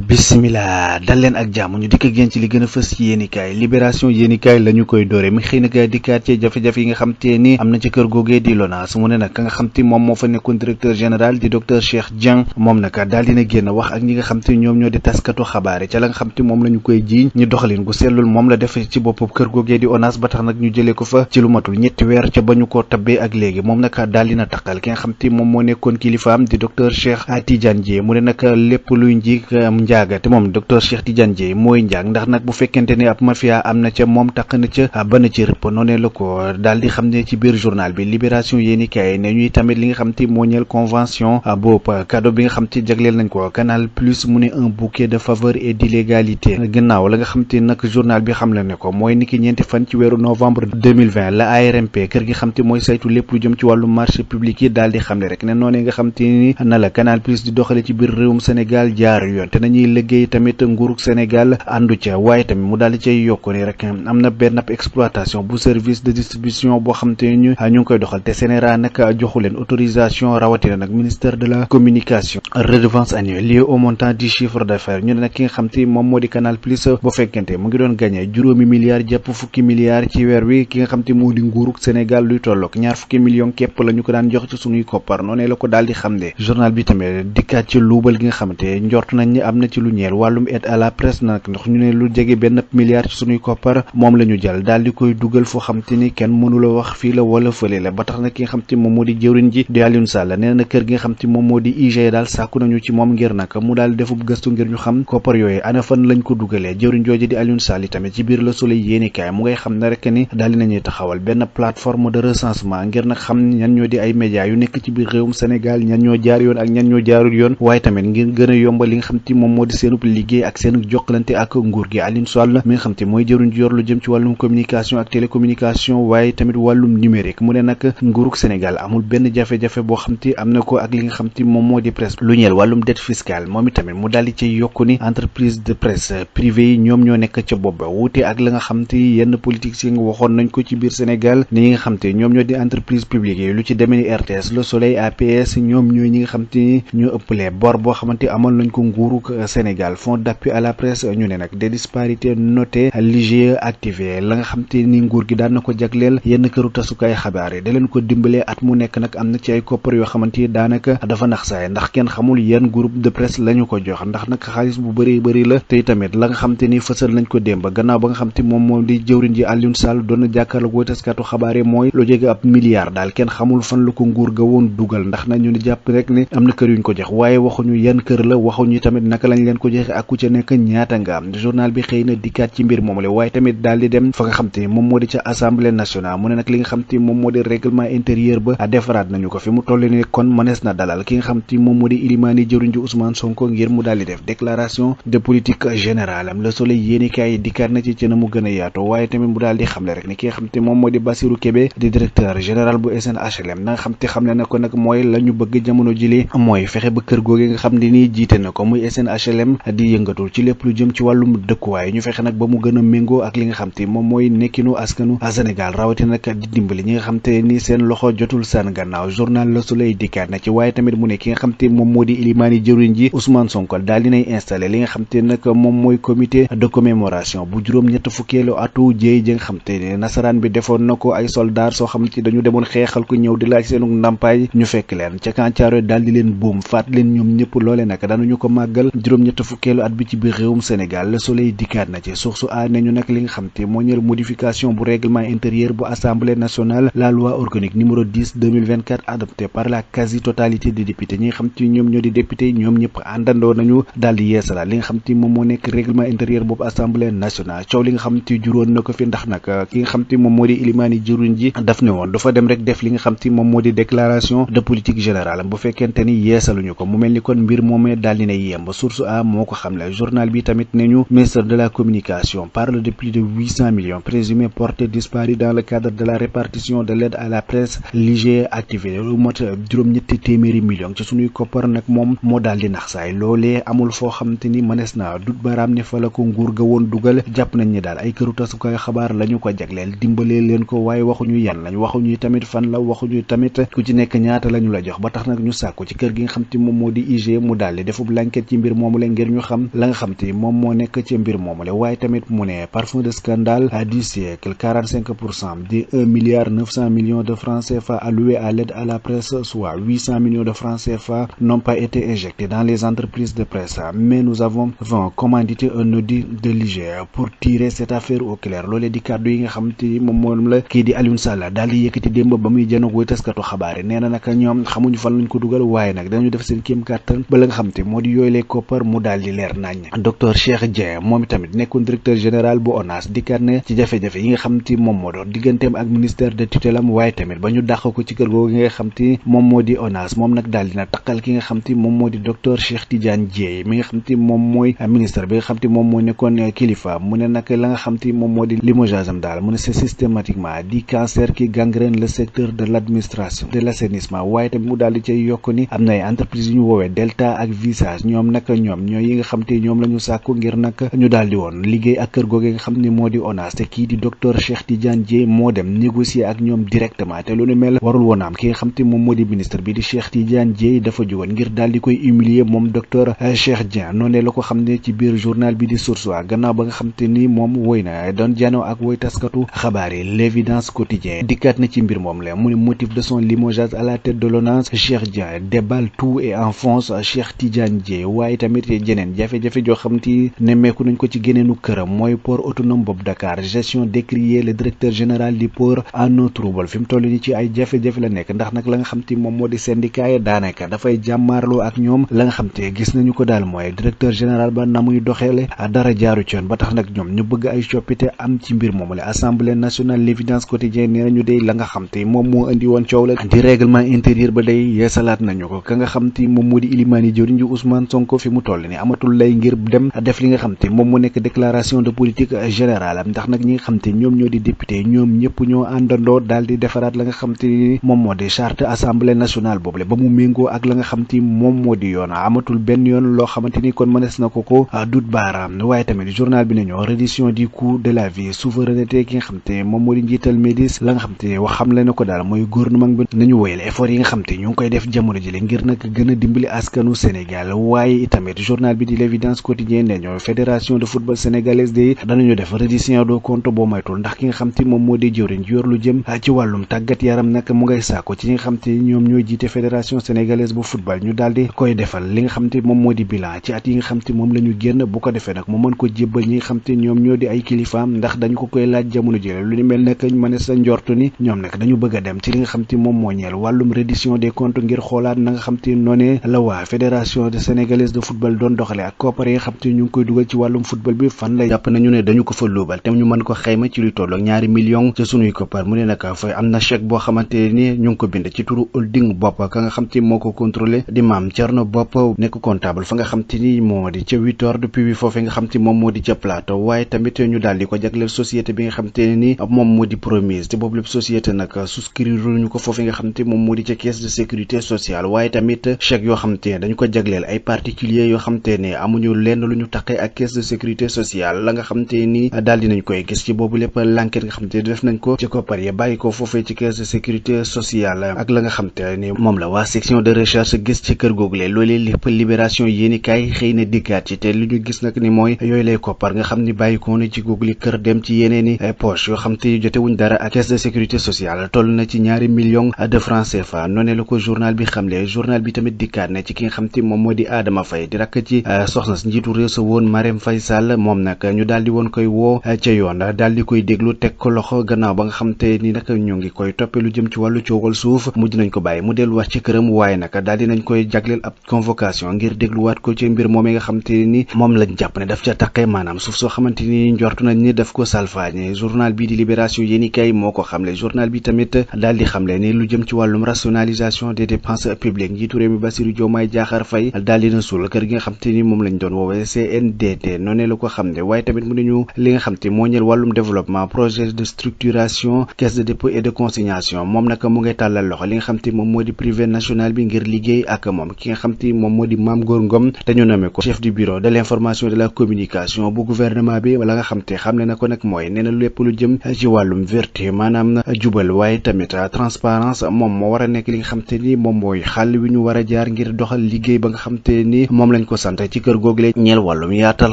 bismillah dal leen ak jàmm ñu dikk ak yéen ci li gën a fës ci yéenikaay Libération yéenikaay la ñu koy doore mi xëy na kay dikkaat ci jafe-jafe yi nga xam te ni am na ci kër googee di LONASE mu ne nag ka nga xam te moom moo fa nekkoon directeur général di docteur Cheikh Dieng moom nag daal dina génn wax ak ñi nga xam te ñoom ñoo di taskatu xabaar yi ca la nga xam te moom la ñu koy jiiñ ñu doxalin gu sellul moom la def ci bopp kër googee di LONASE ba tax nag ñu jëlee ko fa ci lu matul ñetti weer ca ba ñu ko tabbee ak léegi moom nag daal dina taqal ki nga xam te moom moo nekkoon kilifaam di docteur Cheikh Tidiane Dièye mu ne nag lépp luy njiig njaaga te moom docteur Cheikh Tidiane Dièye mooy njaag ndax nag bu fekkente ne ab mafia am na ca moom taq na ca ba na ci rëpp noonee la ko daal di xam ne ci biir journal bi Libération yéenikaay ne ñuy tamit li nga xam te moo ñeel convention boobu cadeau bi nga xam te jagleel nañ ko Canal Plus mu ne un bouquet de faveur et d'illégalité gannaaw la nga xam te nag journal bi xam la ne ko mooy niki ñeenti fan ci weeru novembre 2020 la ARMP kër gi xam te mooy saytu lépp lu jëm ci wàllu marché public yi daal di xam ne rek ne noonee nga xam te ni na la Canal Plus di doxale ci biir réewum Sénégal jaar yoon te nañuy liggéey tamit nguurug Sénégal àndu ca waaye tamit mu daal di cay yokku ni rek am na benn exploitation bu service de distribution boo xam te ñu ngi koy doxal te Sénéra nag joxu leen autorisation rawatina nag ministère de la communication redevance annuelle liée au montant du chiffre d'affaires ñu ne nag ki nga xam te moom moo di Canal Plus bu fekkente mu ngi doon gagné juróomi milliards jàpp fukki milliards ci weer wi ki nga xam te moo di nguurug Sénégal luy tolloog ñaar fukki millions képp la ñu ko daan jox ci suñuy koppar noonu la ko daal di xam ne journal bi tamit dikkaat ci luubal gi nga xamante njort nañ ni am na ci lu ñeel wàllum aide à la presse nag ndax ñu ne lu jege benn milliard ci suñuy koppar moom la ñu jël daal di koy dugal foo xam te ni kenn mënula wax fii la wala fële la ba tax na ki nga xam te moom moo di jëwriñ ji di Alioune Sall nee na kër gi nga xam te moom moo di IG daal sàkku nañu ci moom ngir nag mu daal defub gëstu ngir ñu xam koppar yooyu ana fan lañ ko dugalee jëwriñ jooju di Alioune Sall tamit ci biir Le Soleil yéenikaay mu ngay xam ne rek ni daal di nañuy taxawal benn plateforme de recensement ngir nag xam ñan ñoo di ay médias yu nekk ci biir réewum Sénégal ñan ñoo jaar yoon ak ñan ñoo jaarul yoon waaye tamit ngir gën a yombal li nga xam te moom moo di seenub liggéey ak seen jokkalante ak nguur gi Alioune Sall mi nga xam te mooy jëruñ ji yor lu jëm ci wàllum communication ak télécommunication waaye tamit wàllum numérique mu ne nag nguurug Sénégal amul benn jafe-jafe boo xam te am na ko ak li nga xam te moom moo di presse lu ñeel wàllum dette fiscale moom itamit mu daal di ci yokku ni entreprise de presse privée yi ñoom ñoo nekk ca bopp ba wuute ak la nga xam te yenn politique yi nga waxoon nañ ko ci biir Sénégal ni ñi nga xam te ñoom ñoo di entreprise publique yi lu ci demee ni RTS Le Soleil APS ñoom ñooy ñi nga xam te ñoo ëppalee bor boo xamante amal nañ ko nguurug Sénégal fonds d'appui à la presse ñu ne nag des disparités notées l'IGE activé la nga xam te ni nguur gi daan na ko jagleel yenn këru tasukaay xabaar yi da leen ko dimbalee at mu nekk nag am na ci ay koppar yoo xamante ni daanaka dafa nax saay ndax kenn xamul yenn groupe de presse la ñu ko jox ndax nag xaalis bu bëri la te tamit la nga xam te ni fësal nañ ko démb gannaaw ba nga xam te moom moo di jëwriñ ji Alioune Sall doon na jàkkaarloo woy taskatu xabaar yi mooy lu jege ab milliard daal kenn xamul fan la ko nguur ga woon dugal ndax nañu ni jàpp rek ni am na kër yuñ ko jox waaye waxuñu yan kër la waxuñu tamit naka lañ leen ko joxe ak ku ca nekk ñaata nga am journal bi xëy na dikkaat ci mbir moom la waaye tamit daal di dem fa nga xam te moom moo di ca assemblée nationale mu ne nag li nga xam te moom moo di règlement intérieur ba defaraat nañu ko fi mu toll ni kon mënees na dalal ki nga xam te moom moo di ilimaani jëruñ ji Ousmane Sonko ngir mu daal di def déclaration de politique générale am Le Soleil yéenikaay dikkaat na ci na mu gën a yaatu waaye tamit mu daal di xamle rek ni ki nga xam te moom moo di Bassirou Kébé di directeur général bu SNHLM na nga xam te xamle na ko nag mooy la ñu bëgg jamono jile mooy fexe ba kër googe nga xam ne nii jiite na ko muy SNHLM di yëngatul ci lépp lu jëm ci wàllum dëkkuwaay ñu fexe nag ba mu gën a méngoo ak li nga xam te moom mooy nekkinu askanu Sénégal rawatina nag di dimbali ñi nga xam te ni seen loxo jotul seen gannaaw journal Le Soleil dikkaat na ci waaye tamit mu ne ki nga xam te moom moo di ilimaani jëriñ ji Ousmane Sonko daal dinay installé li nga xam te nag moom mooy comité de commémoration bu juróom-ñett fukkeelu atu jéey ji nga xam te ne nasaraan bi defoon na ko ay soldats soo xam te dañu demoon xeexal ko ñëw di laaj seenu ndàmpaay ñu fekk leen ca Kancaaro daal di leen buum faat leen ñoom ñëpp loole nag dañuñu ko màggal juróom-ñett fukkeelu at bi ci biir réewum Sénégal Le Soleil dikkaat na ci source a ne ñu nag li nga xam te moo ñeel modification bu règlement intérieur bu assemblée nationale la loi organique numéro 10/2024 adoptée par la quasi-totalité des députés ñi nga xam te ñoom ñoo di député ñoom ñëpp àndandoo nañu daal di yeesala li nga xam te moom moo nekk règlement intérieur boobu assemblée nationale coow li nga xam te juróon na ko fi ndax nag ki nga xam te moom moo di ilimaani jëruñ ji daf ne woon dafa dem rek def li nga xam te moom moo di déclaration de politique générale bu fekkente ni yeesaluñu ko mu mel ni kon mbir moomee daal dina yemb source a moo ko xamle journal bi tamit ne ñu ministre de la communication parle de plus de 800 millions présumés portés disparus dans le cadre de la répartition de l'aide à la presse l'IGE activé lu mot juróom-ñetti téeméeri millions ci suñuy koppar nag moom moo daal di nax saay loolee amul foo xamante ni mënees na dut baaraam ne fa la ko nguur ga woon dugal jàpp nañ ni daal ay këru tasukaay xabaar la ñu ko jagleel dimbalee leen ko waaye waxuñu yan lañ waxuñu tamit fan la waxuñu tamit ku ci nekk ñaata la ñu la jox ba tax nag ñu sàkku ci kër gi nga xam te moom moo di IG mu daal di defub l'enquête ci mbir moom moomule ngir ñu xam la nga xam te moom moo nekk ci mbir moomule. waaye tamit mu ne parfum de scandale du siècle 45% des 1,9 milliard de francs CFA alloués à l'aide à la presse, soit 800 millions de francs CFA, n'ont pas été injectés dans les entreprises de presse, mais nous avons commandité un audit de l'IGE pour tirer cette affaire au clair. loolee di kàddu yi nga xam te moom la kii di Alioune Sall daal di yëkkati démb ba muy jënoog way taskatu xabaar yi. nee na nag ñoom xamuñu fan lañ ko dugal, waaye nag dañu def seen kéem kàttan ba la nga xam te moo di yooyu lee koppar mu daal di leer nañ. docteur Cheikh Dieng moom itamit nekkoon directeur général bu ONAS dikkaat ne ci jafe-jafe yi nga xam te moom moo doon digganteem ak ministère de tutelle am, waaye tamit ba ñu dàq ko ci kër googu nga xam te moom moo di ONAS. moom nag daal dina taqal ki nga xam te moom moo di docteur Cheikh Tidiane Dièye mi nga xam te moom mooy ministre bi nga xam te moom moo nekkoon kilifa. mu ne nag la nga xam te moom moo di limogeage am daal mu ne c'est systématiquement di cancer qui gangrène le secteur de l'administration de l'assainissement. waaye tamit mu daal di cay yokk ni am na ay entreprise yu ñu woowee Delta ak Visage ñoom nag ñooy yi nga xam te ñoom la ñu sàkku ngir nag ñu daal di woon liggéey ak kër googu nga xam ne moo di ONAS. te kii di docteur Cheikh Tidiane Dièye moo dem négocier ak ñoom directement, te lu ne mel warul woon am. ki nga xam te moom moo di ministre bi di Cheikh Tidiane Dièye dafa jógoon ngir daal di koy humilier moom docteur Cheikh Dieng. noonee la ko xam ne ci biir journal bi di Source A gannaaw ba nga xam te ni moom woy na doon janoo ak woy taskatu xabaar yi. L'évidence quotidien dikkaat na ci mbir moom la mu ne motif de son limogeage à la tête de l'ONAS, Cheikh Dieng déballe tout et enfonce Cheikh Tidiane Dièye. waaye tamit jeneen jafe-jafe joo xam te nemmeeku nañ ko ci géneenu këram mooy port autonome boobu Dakar. gestion décriée, le directeur général du port en eau trouble. fi mu toll ni ci ay jafe-jafe la nekk, ndax nag la nga xam te moom moo di syndicat yi daanaka dafay jàmmaarloo ak ñoom. la nga xam te gis nañu ko daal mooy directeur général ba na muy doxeele dara jaaru ci yoon, ba tax nag ñoom ñu bëgg ay coppite am ci mbir moomu la. assemblée nationale, l'évidence quotidienne nee nañu day la nga xam te moom moo indi woon coow la di règlement intérieur ba day yeesalaat nañu ko. ka nga xam te moom moo di ilimaani jëwriñ ji Ousmane Sonko fi mu toll ni amatul lay ngir dem def li nga xam te moom moo nekk déclaration de politique générale am, ndax nag ñi nga xam te ñoom ñoo di député ñoom ñëpp ñoo àndandoo daal di defaraat la nga xam te moom moo di charte assemblée nationale boobule ba mu méngoo ak la nga xam te moom moo di yoon. amatul benn yoon loo xamante ni kon mënees na ko dut baaraam. waaye tamit journal bi nañu reddition du coût de la vie, souveraineté ki nga xam te moom moo di njiital MEDIS la nga xam te wax xam le na ko daal mooy gouvernement bi nañu woyal effort yi nga xam te ñu ngi koy def jamono ji ngir nag gën a dimbali askanu Sénégal. waaye itamit journal bi di l'évidence quotidienne nañu fédération de football sénégalaise de danañu def reddition de compte boo maytul, ndax ki nga xam te moom moo di jëwriñ yor lu jëm ci wàllum tàggat yaram nag mu ngay sàkko ci ñi nga xam te ñoom ñooy jiite fédération sénégalaise bu football ñu daal di koy defal li nga xam te moom moo di bilan ci at yi nga xam te moom la ñu génn. bu ko defee nag mu mën ko jébbal ñi nga xam te ñoom ñoo di ay kilifaam, ndax dañu ko koy laaj jamono jële. lu ni mel nag mënees sa njortu ni ñoom nag dañu bëgg a dem ci li nga xam te moom moo ñeel wàllum reddition des comptes ngir xoolaat na nga xam te noonee la waa fédération de sénégalaise de football doon doxale ak koppar yi nga xam te ñu ngi koy dugal ci wàllum football bi fan lay jàpp nañu ne dañu ko fa luubal te ñu mën ko xayma ci luy tollook 2 millions ci sunuy koppar. mu ne nag fay am na chèque boo xamante ni ñu ngi ko bind ci turu holding bopp ka nga xam te moo ko contrôlé di Mame Thierno Bopp nekk comptable fa nga xam te ni moo di ca 8h depuis foofee nga xam te moom moo di ca plateau. waaye tamit ñu daal di ko jagleel société bi nga xam te ni moom moo di Promise te boobu lépp société nag souscrire ñu ko foofee nga xam te moom moo di ca caisse de sécurité sociale. waaye tamit chèque yoo xam te ne dañu ko jagleel ay particuliers yoo xam te ne amuñu lenn lu ñu taqee ak caisse de sécurité sociale. la nga xam te ni daal dinañ koy gis ci boobu lépp l'enquête nga xam te def nañ ko ci koppar yi bàyyi ko foofee ci caisse de sécurité sociale ak la nga xam te ni moom la waa section de recherche gis ci kër googule. loolee lépp libération yéeni kaay xëy na dikkaat ci te li ñu gis nag ni mooy yooyu lay koppar nga xam ni bàyyi ko na ci googule kër dem ci yeneeni poche yoo xam te jotewuñ dara ak caisse de sécurité sociale toll na ci 2 millions de francs CFA. noonee la ko journal bi xamle. journal bi tamit dikkaat na ci ki nga xam te moom moo di Adama Faye di rakk ci soxna si njiitu réew sa woon Marème Faye Sall. moom nag ñu daal di woon koy woo ca yoon daal di koy déglu teg ko loxo gannaaw ba nga xam te ni nag ñu ngi koy toppe lu jëm ci wàllu coowal suuf. mujj nañ ko bàyyi mu delluwaat ci këram, waaye nag daal di nañ koy jagleel ab convocation ngir dégluwaat ko ci mbir moomee nga xam te ni moom lañ jàpp ne daf ca taqee maanaam suuf soo xamante ni njortu nañ ni daf ko salfaañe. journal bi di libération yéeni kay moo ko xamle. journal bi tamit daal di xamle ni lu jëm ci wàllum rationalisation des dépenses publiques njiitu réew mi Bassirou Diomaye Diakhar Faye daal di na suul kër gi nga xam te ni moom lañ doon woowee CNDD. noonee la ko xam ne. waaye tamit mu nañu li nga xam te moo ñeel wàllum développement projet de structuration caisse de dépôt et de consignation moom nag mu ngay tàllal loxo li nga xam te moom moo di privé national bi ngir liggéey ak moom. ki nga xam te moom moo di Mame Gor Ngom te ñu nommé ko chef du bureau de l'information de la communication bu gouvernement bi wala nga xam te xam ne na ko nag mooy nee na lépp lu jëm ci wàllum vertu maanaam jubal waaye tamit transparence moom moo war a nekk li nga xam te ni moom mooy xàll wi ñu war a jaar ngir doxal liggéey ba nga xam te ni moom moom lañ ko sant ci kër google ñeel wàllum yaatal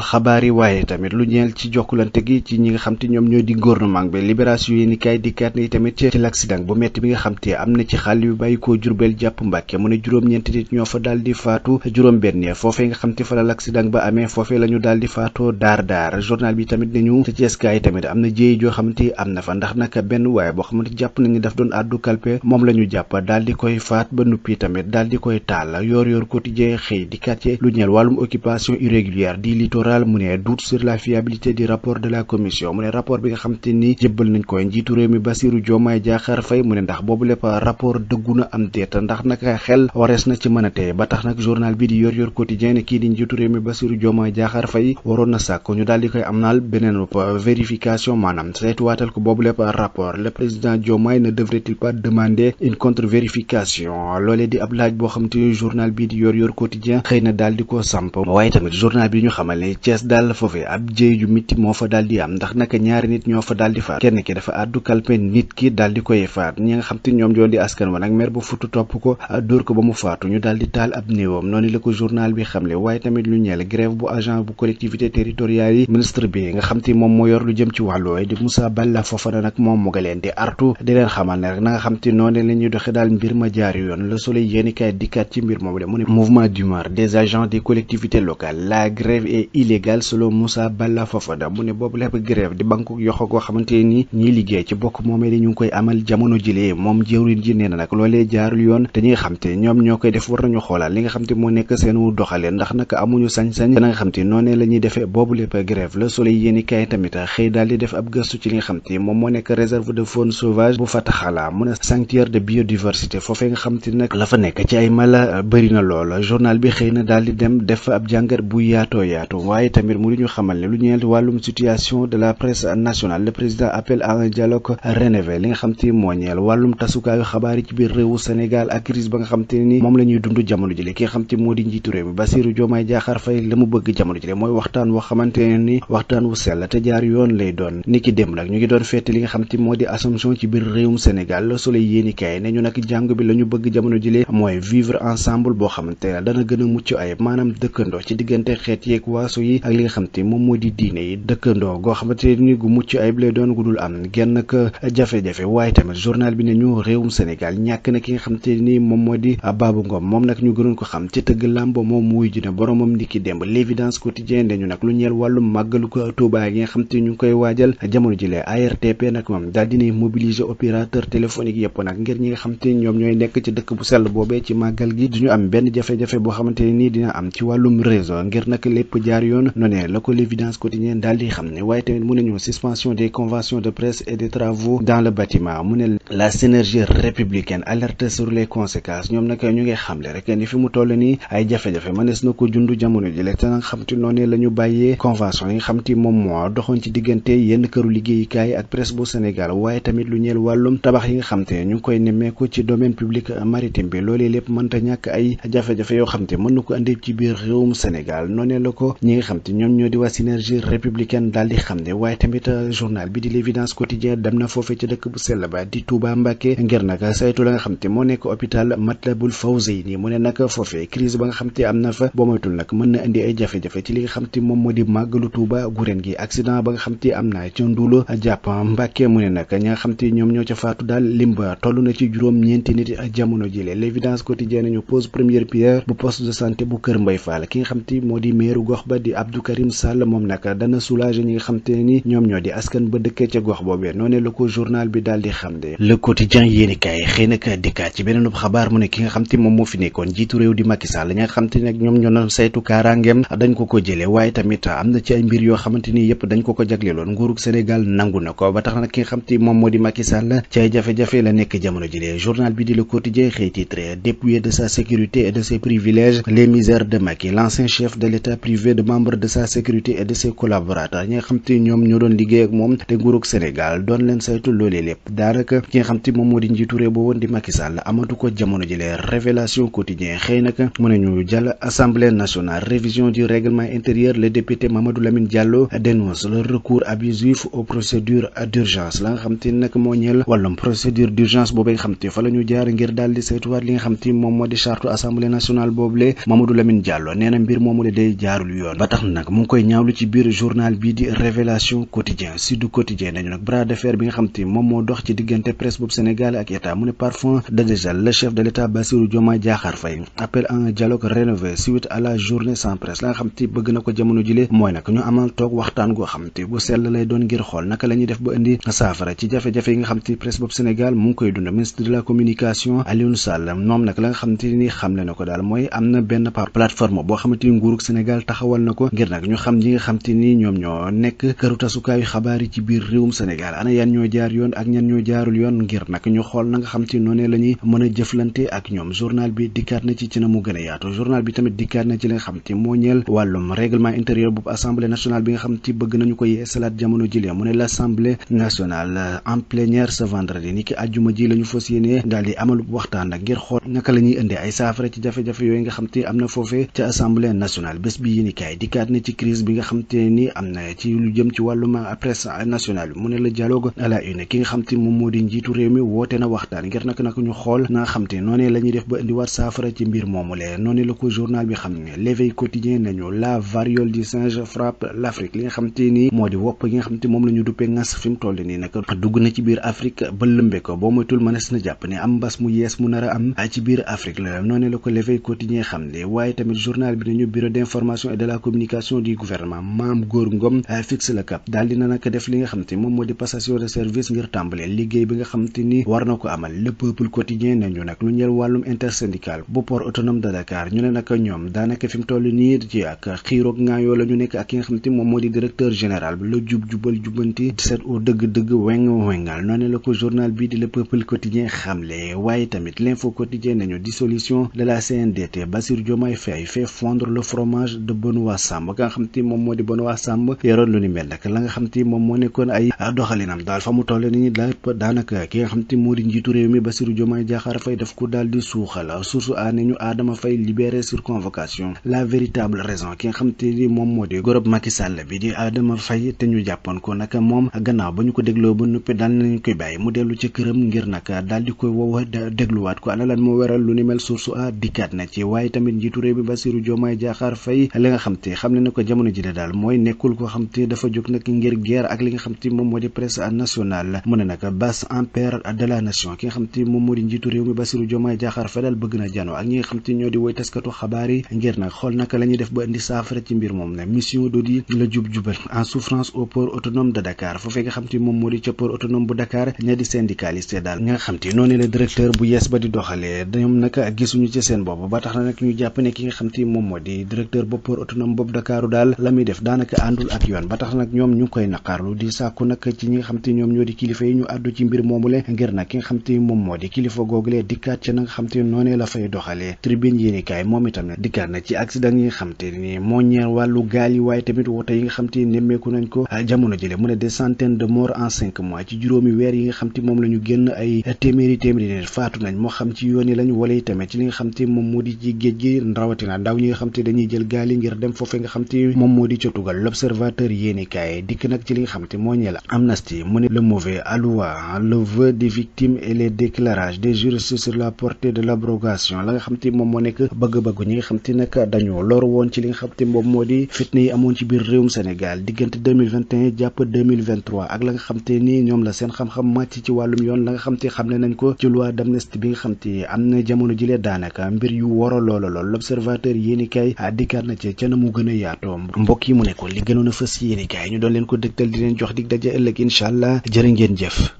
xabaar yi waaye tamit lu ñeel ci jokkulante gi ci ñi nga xam te ñoom ñoo di gouvernement bi libération yéeni kaay dikkaat na tamit ci l'accident bu metti bi nga xam te am na ci xàll yu bàyyi koo Jurbel jàpp Mbàkke mu ne juróom-ñeenti nit ñoo fa daal di faatu juróom-benn foofee nga xam te fa la l'accident ba amee foofee la ñu daal di faatoo daar journal bi tamit nañu ci Cees kaay tamit am na jéey joo xamante am na fa ndax naka benn waaye boo xamante jàpp nañu daf doon àddu kalpe moom la ñu jàpp daal di koy faat ba nuppi tamit daal di koy taal yor quotidien xëy di quartier lu ñeel wàllum occupation irrégulière di littoral mu ne doute sur la fiabilité du rapport de la commission mu ne rapport bi nga xamante ni jébbal nañ koy njiitu réew mi Bassirou Diomaye Diakhar Faye mu ne ndax boobu lépp rapport dëggu na am déet ndax naka xel warees na ci mën a teye ba tax nag journal bi di yor quotidien ne kii di njiitu réew mi Bassirou Diomaye Diakhar Faye waroon na sàkk ñu daal di koy am naal beneen vérification maanaam saytuwaatal ko boobu lépp rapport le président Diomaye ne devrait-il pas demander une contre-vérification loolee di ab laaj boo xam te journal bi di yor quotidien xëy na daal di ko samp waaye tamit journal bi ñu xamal ne Thiès daal foofee ab jéey ju mitti moo fa daal di am ndax naka ñaari nit ñoo fa daal di faat kenn ki dafa àddu kalpe nit ki daal di koy faat ñi nga xam te ñoom doon di askan wa nag mer ba futu topp ko dóor ko ba mu faatu ñu daal di taal ab néewam noonu la ko journal bi xamle waaye tamit lu ñeel grève bu agent bu collectivité territoriale yi ministre bi nga xam te moom moo yor lu jëm ci wàllu di Moussa Balla Fofana nag moom mu nga leen di artu di leen xamal ne rek na nga xam te noonu la ñuy doxe daal mbir ma jaar yoon Le Soleil yéeni kaay dikkaat ci mbir moom de mu ne mouvement d'humeur des agents des collectivités locales la grève est illégale selon Moussa Balla Fofana mu ne boobu lépp grève di banku yoxo goo xamante ni ñiy liggéey ci bokk moomee di ñu ngi koy amal jamono jilee moom jëwriñ ji nee na nag loolee jaarul yoon te ñi nga xam te ñoom ñoo koy def war nañu xoolaat li nga xam te moo nekk seen wu doxaleen ndax nag amuñu sañ-sañ te na nga xam te noonee la ñuy defee boobu lépp grève Le Soleil yéeni kaay tamit xëy daal di def ab gëstu ci li nga xam te moom moo nekk réserve de faune sauvage bu Fataxala mu ne sanctuaire de biodiversité foofee nga xam te nag la fa nekk ci ay mala bëri na lool journal bi xëy na daal di dem def ab jàngat bu yaatoo yaatu waaye tamit mu lu ñu xamal ne lu ñeel wàllum situation de la presse nationale le président appelle à un dialogue rénové li nga xam te moo ñeel wàllum tasukaayu xabaar yi ci biir réewu Sénégal ak crise ba nga xam te ni moom la ñuy dund jamono jële ki nga xam te moo di njiitu réew mi Bassirou Diomaye Diakhar Faye la mu bëgg jamono jële mooy waxtaan woo xamante ne ni waxtaan wu sell te jaar yoon lay doon ni ki dem nag ñu ngi doon feete li nga xam te moo di Assomption ci biir réewum Sénégal Le Soleil yéeni kaay ne ñu nag jàng bi la ñu bëgg jamono jële mooy vivre ensemble boo xamante ne dana gën a mucc ayib maanaam dëkkandoo ci diggante xeet yeeg waaso yi ak li nga xam te moom moo di diine yi dëkkandoo goo xamante ni gu mucc ayib lay doon gu dul am genn ka jafe-jafe waaye tamit journal bi ne ñu réewum Sénégal ñàkk na ki nga xam te ni moom moo di Babou Ngom moom nag ñu gënoon ko xam ci tëgg làmb moom wuy ji ne boromam ndiki démb l'évidence quotidienne dañu nag lu ñeel wàllum màggalu ko Touba gi nga xam te ñu ngi koy waajal jamono ji lee ARTP nag moom daal dinay mobiliser opérateur téléphonique yëpp nag ngir ñi nga xam te ñoom ñooy nekk ci dëkk bu sell boobee ci màggal gi duñu am benn jafe-jafe boo xamante ne nii dina am ci wàllum réseau ngir nag lépp jaar yoon noonee la ko l'évidence quotidienne daal di xam ne waaye tamit mu nañu suspension des conventions de presse et des travaux dans le bâtiment mu ne la synergie républicaine alerte sur les conséquences ñoom nag ñu ngi xamle rek ni fi mu toll nii ay jafe-jafe mënees na ko jundu jamono ji te nga xam te noonee la ñu bàyyee convention yi nga xam te moom moo doxoon ci diggante yenn këru liggéeyukaay ak presse bu Sénégal waaye tamit lu ñeel wàllum tabax yi nga xam te ñu ngi koy nemmeeku ci domaine public maritime bi loolee lépp mënta ñàkk ay jafe-jafe yoo xam te mën na ko andi ci biir réewum Sénégal noonee la ko ñi nga xam te ñoom ñoo di waa synergie républicaine daal di xam ne waaye tamit journal bi di l'évidence quotidien dem na foofee ci dëkk bu sell ba di Touba Mbacké ngir nag saytu la nga xam te moo nekk hôpital Matlaboul Fawzeyni mu ne nag foofee crise ba nga xam te am na fa boo moytul nag mën na indi ay jafe-jafe ci li nga xam te moom moo di màggalu Touba gu ren gi accident ba nga xam te am na ca Ndulo jàpp Mbacké mu ne nag ñi nga xam te ñoom ñoo ca faatu daal limba toll na ci juróom-ñeenti nit jamono jile l'évidence quotidienne ñu pose première pierre bu poste de santé bu Kër Mbay Fall ki nga xam te moo di meeru gox ba di Abdou Karim Sall moom nag dana soulager ñi nga xam te ni ñoom ñoo di askan ba dëkkee ca gox boobee noonu la ko journal bi daal di xam de le quotidien yéeni kaay xëy na ka dikkaat ci beneen xabaar mu ne ki nga xam te moom moo fi nekkoon jiitu réew di Macky Sall ñi nga xam te nag ñoom ñoo doon saytu kaaraangeem dañ ko jëlee waaye tamit am na ci ay mbir yoo xamante ni yëpp dañ ko jagleeloon nguurug Sénégal nangu na ko ba tax nag ki nga xam te moom moo di Macky Sall ci ay jafe-jafe la nekk jamono jëlee journal bi di le quotidien xëy titré dépouillé de sa sécurité et de ses privilèges les misères de Macky l'ancien chef de l'État privé de membres de sa sécurité et de ses collaborateurs ñi nga xam te ñoom ñoo doon liggéey ak moom te nguurug Sénégal doon leen saytu loolee lépp daanaka ki nga xam te moom moo di njiitu réew ba woon di Macky Sall amatu ko jamono jëlee révélation quotidien xëy naka mu ne ñu jàll assemblée nationale révision du règlement intérieur le député Mamadou Lamine Diallo dénonce le recours abusif aux procédures d'urgence la nga xam te nag moo ñeel wàllum procédure d'urgence boobee nga xam te fa la ñu jaar ngir daal di saytuwaat li nga xam te moom moo di charte assemblée nationale boobule Mamadou Lamine Lamine Diallo nee na mbir moomu la day jaarul yoon ba tax na nag mu ngi koy ñaawlu ci biir journal bii di Révélation Quotidien Sud Quotidien nañu nag bras de fer bi nga xam te moom moo dox ci diggante presse boobu Sénégal ak état mu ne parfum de dégel le chef de l'état Bassirou Diomaye Diakhar Faye appelle à un dialogue rénové suite à la journée sans presse la nga xam te bëgg na ko jamono jile mooy nag ñu amal toog waxtaan goo xam te gu sell lay doon ngir xool naka la ñuy def ba indi saafara ci jafe-jafe yi nga xam te presse boobu Sénégal mu ngi koy dund ministre de la communication Alioune Sall moom nag la nga xam te ni xamle na ko daal mooy am na benn plateforme boo xamante ni nguurug Sénégal taxawal na ko ngir nag ñu xam ñi nga xam te ni ñoom ñoo nekk këru tasukaayu xabaar yi ci biir réewum Sénégal ana yan ñoo jaar yoon ak ñan ñoo jaarul yoon ngir nag ñu xool na nga xam te noonee la ñuy mën a jëflante ak ñoom journal bi dikkaat na ci na mu gën a yaatu journal bi tamit dikkaat na ci li nga xam te moo ñeel wàllum règlement intérieur bu assemblée nationale bi nga xam te bëgg nañu ko yeesalaat jamono jile mu ne l'assemblée nationale en plénière ce vendredi ni ki àjjuma ji la ñu fas yéene daal di amal waxtaan nag ngir xool naka la ñuy indee ay saafara ci jafe-jafe yooyu nga xam te am na foofee ca assemblée nationale bés bi yéeni kaay dikkaat na ci crise bi nga xam te ni am na ci lu jëm ci wàllum presse nationale bi mu ne la dialogue à la une ki nga xam te moom moo di njiitu réew mi woote na waxtaan ngir nag ñu xool na nga xam te noonee la ñuy def ba indiwaat saafara ci mbir moomulee noonu la ko journal bi xam ne l'éveil quotidien nañu la variole du singe frappe l'Afrique li nga xam te ni moo di wopp gi nga xam te moom la ñu duppee ngas fi mu toll nii nag dugg na ci biir Afrique ba lëmbe ko boo moytul mënees na jàpp ne am mbas mu yees mu nar a am ci biir Afrique la noonu la ko l'éveil quotidien xam ne waaye tamit journal bi nañu bureau d'information et de la communication du gouvernement Mame Gor Ngom fixe le cap daal dina nag def li nga xam te moom moo di passation de service ngir tàmbale liggéey bi nga xam te ni war na ko amal le peuple quotidien nañu nag lu ñeel wàllum intersyndical bu port autonome de Dakar ñu ne nag ñoom daanaka fi mu toll nii ci ak xiiroog ngaayoo la ñu nekk ak ki nga xam te moom moo di directeur général bi la jubal jubbanti seet au dëgg-dëgg wengal noonu la ko journal bi di le peuple quotidien xamle waaye tamit l'info quotidien nañu dissolution de la CNDT Bassirou Diomaye Faye fait fondre le fromage de Benoît Sambou nga xam te moom moo di Benoît Sambou yoroon lu ni mel nag la nga xam te moom moo nekkoon ay doxalinam daal fa mu toll nii daanaka ki nga xam te moo di njiitu réew mi Bassirou Diomaye Diakhar Faye daf ko daal di suuxal source a ne ñu Adama Faye libéré sur convocation la véritable raison ki nga xam te ni moom moo di gorob Macky Sall bi di Adama Faye te ñu jàppoon ko nag moom gannaaw ba ñu ko dégloo ba noppi daal nañu koy bàyyi mu dellu ci këram ngir nag daal di koy woowa dégluwaat ko ana lan moo waral lu ni mel source a dikkaat na ci waaye tamit njiitu réew mi Bassirou Diomaye Diakhar Faye li nga xam te xam ne na ko jamono ji daal mooy nekkul koo xam te dafa jóg nag ngir guerre ak li nga xam te moom moo di presse nationale mu ne nag bas en père de la nation ki nga xam te moom moo di njiitu réew mi Bassirou Diomaye Diakhar Faye daal bëgg na janoo ak ñi nga xam te ñoo di woy taskatu xabaar yi ngir nag xool naka la ñuy def ba indi saafara ci mbir moom ne mission d'audit la jubal en souffrance au port autonome de Dakar foofee nga xam te moom moo di ca port autonome bu Dakar ña di syndicaliste daal nga xam te noonu la directeur bu yees ba di doxalee ñoom nag gisuñu ci seen bopp ba tax na nag ñu jàpp ne ki nga xam te moom moo di directeur bu port autonome boobu Dakaru daal la muy def daanaka àndul ak yoon ba tax nag ñoom ñu ngi koy naqarlu di sàkku nag ci ñi nga xam te ñoom ñoo di kilifa yi ñu àddu ci mbir moomule ngir nag ki nga xam te moom moo di kilifa googulee dikkaat ca na nga xam te noonee la fay doxalee tribune yéenikaay moom itam ne dikkaat na ci accident yi nga xam te ni moo ñeer wàllu gaal yi waaye tamit woto yi nga xam te nemmeeku nañ ko jamono jële mu ne des centaines de morts en 5 mois ci juróomi weer yi nga xam te moom la ñu génn ay téeméeri nit faatu nañ moo xam ci yoon yi lañ wala tamit ci li nga xam te moom moo di ci géej gi rawatina ndaw ñi nga xam te dañuy jël gaal yi ngir dem foofee nga xam te moom moo di ca tugal l'observateur yéenikaay dikk nag ci li nga xam te moo ñeel amnistie mu ne le mauvais aloi le vœu des victimes et les déclarages des juristes sur la portée de l'abrogation la nga xam te moom moo nekk bëgg-bëggu ñi nga xam te nag dañoo lor woon ci li nga xam te moom moo di fitna yi amoon ci biir réewum Sénégal diggante 2021 jàpp 2023 ak la nga xam te ni ñoom la seen xam-xam màcc ci wàllum yoon la nga xam te xam ne nañ ko ci loi d'amnistie bi nga xam te am na jamono jilee daanaka mbir yu woro lool l'observateur yéenikaay dikkaat na ci ca na mu gën a yaatoo mbokk yi mu nekkoon li gënoon a fës yéenikaay ñu doon leen ko dëgtal di leen jox dig daje ëllëg incha allah jërë ngeen jëf.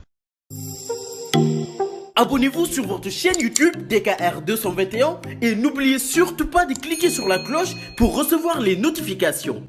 Abonnez-vous sur votre chaîne YouTube DKR 221 et n'oubliez surtout pas de cliquer sur la cloche pour recevoir les notifications.